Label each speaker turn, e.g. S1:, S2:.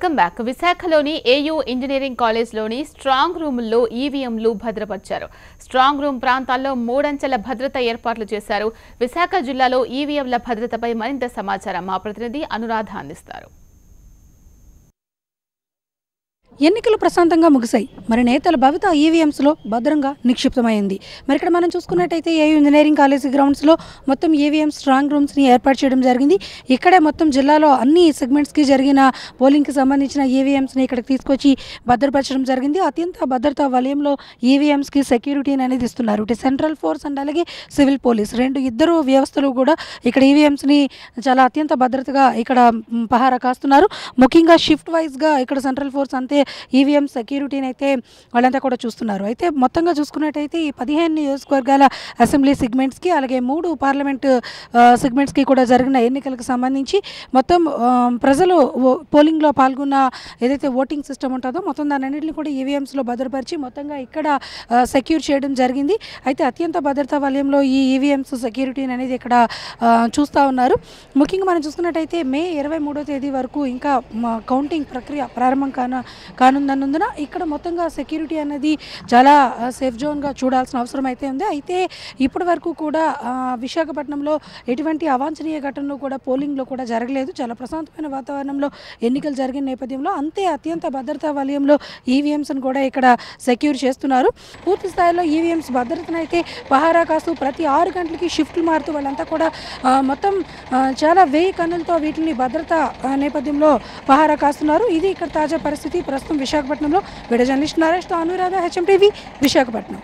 S1: Welcome back. విశాఖలోని AU engineering కాలేజ్లోని strong రూముల్లో ఈవీఎంలు భద్రపరిచారు. Strong room ప్రాంతాల్లో మూడంచెల భద్రత ఏర్పాట్లు చేశారు. విశాఖ జిల్లాలో ఈవీఎంల భద్రతపై మరింత సమాచారం మా ప్రతినిధి అనురాధ అందిస్తారు.
S2: ఎన్నికలు ప్రశాంతంగా ముగిశాయి. మరి నేతల భవిత ఈవీఎంస్లో భద్రంగా నిక్షిప్తమైంది. మరి ఇక్కడ మనం చూసుకున్నట్టయితే ఏయూ ఇంజనీరింగ్ కాలేజీ గ్రౌండ్స్లో మొత్తం ఈవీఎం స్ట్రాంగ్ రూమ్స్ని ఏర్పాటు చేయడం జరిగింది. ఇక్కడే మొత్తం జిల్లాలో అన్ని సెగ్మెంట్స్కి జరిగిన పోలింగ్కి సంబంధించిన ఈవీఎంస్ని ఇక్కడికి తీసుకొచ్చి భద్రపరచడం జరిగింది. అత్యంత భద్రతా వలయంలో ఈవీఎంస్కి సెక్యూరిటీని అనేది ఇస్తున్నారు. ఇటు సెంట్రల్ ఫోర్స్ అండ్ అలాగే సివిల్ పోలీస్ ఇద్దరు వ్యవస్థలు కూడా ఇక్కడ ఈవీఎంస్ని చాలా అత్యంత భద్రతగా ఇక్కడ పహారా కాస్తున్నారు. ముఖ్యంగా షిఫ్ట్ వైజ్గా ఇక్కడ సెంట్రల్ ఫోర్స్ అంతే ఈవీఎం సెక్యూరిటీని అయితే వాళ్ళంతా కూడా చూస్తున్నారు. అయితే మొత్తంగా చూసుకున్నట్టయితే ఈ 15 నియోజకవర్గాల అసెంబ్లీ సెగ్మెంట్స్కి అలాగే 3 పార్లమెంట్ సెగ్మెంట్స్కి కూడా జరిగిన ఎన్నికలకు సంబంధించి మొత్తం ప్రజలు పోలింగ్లో పాల్గొన్న ఏదైతే ఓటింగ్ సిస్టమ్ ఉంటుందో మొత్తం దానన్నింటినీ కూడా ఈవీఎంస్లో భద్రపరిచి మొత్తంగా ఇక్కడ సెక్యూర్ చేయడం జరిగింది. అయితే అత్యంత భద్రతా వలయంలో ఈ ఈవీఎంస్ సెక్యూరిటీని అనేది ఇక్కడ చూస్తూ ఉన్నారు. ముఖ్యంగా మనం చూసుకున్నట్టయితే మే 23వ తేదీ వరకు ఇంకా కౌంటింగ్ ప్రక్రియ ప్రారంభం కానున్నందున ఇక్కడ మొత్తంగా సెక్యూరిటీ అనేది చాలా సేఫ్ జోన్గా చూడాల్సిన అవసరం అయితే ఉంది. అయితే ఇప్పటి వరకు కూడా విశాఖపట్నంలో ఎటువంటి అవాంఛనీయ ఘటనలు కూడా పోలింగ్లో కూడా జరగలేదు. చాలా ప్రశాంతమైన వాతావరణంలో ఎన్నికలు జరిగిన నేపథ్యంలో అత్యంత భద్రతా వలయంలో ఈవీఎంస్ని కూడా ఇక్కడ సెక్యూర్ చేస్తున్నారు. పూర్తి స్థాయిలో ఈవీఎంస్ భద్రతను అయితే పహారా కాస్తూ ప్రతి 6 గంటలకి షిఫ్ట్లు మారుతూ వాళ్ళంతా కూడా మొత్తం చాలా 1000 కన్నులతో వీటిని భద్రతా నేపథ్యంలో పహారా కాస్తున్నారు. ఇది ఇక్కడ తాజా పరిస్థితి. ప్రస్తుతం విశాఖపట్నంలో వీడియో జర్నలిస్ట్ నరేష్తో అనురాధ, హెచ్ఎం టీవీ, విశాఖపట్నం.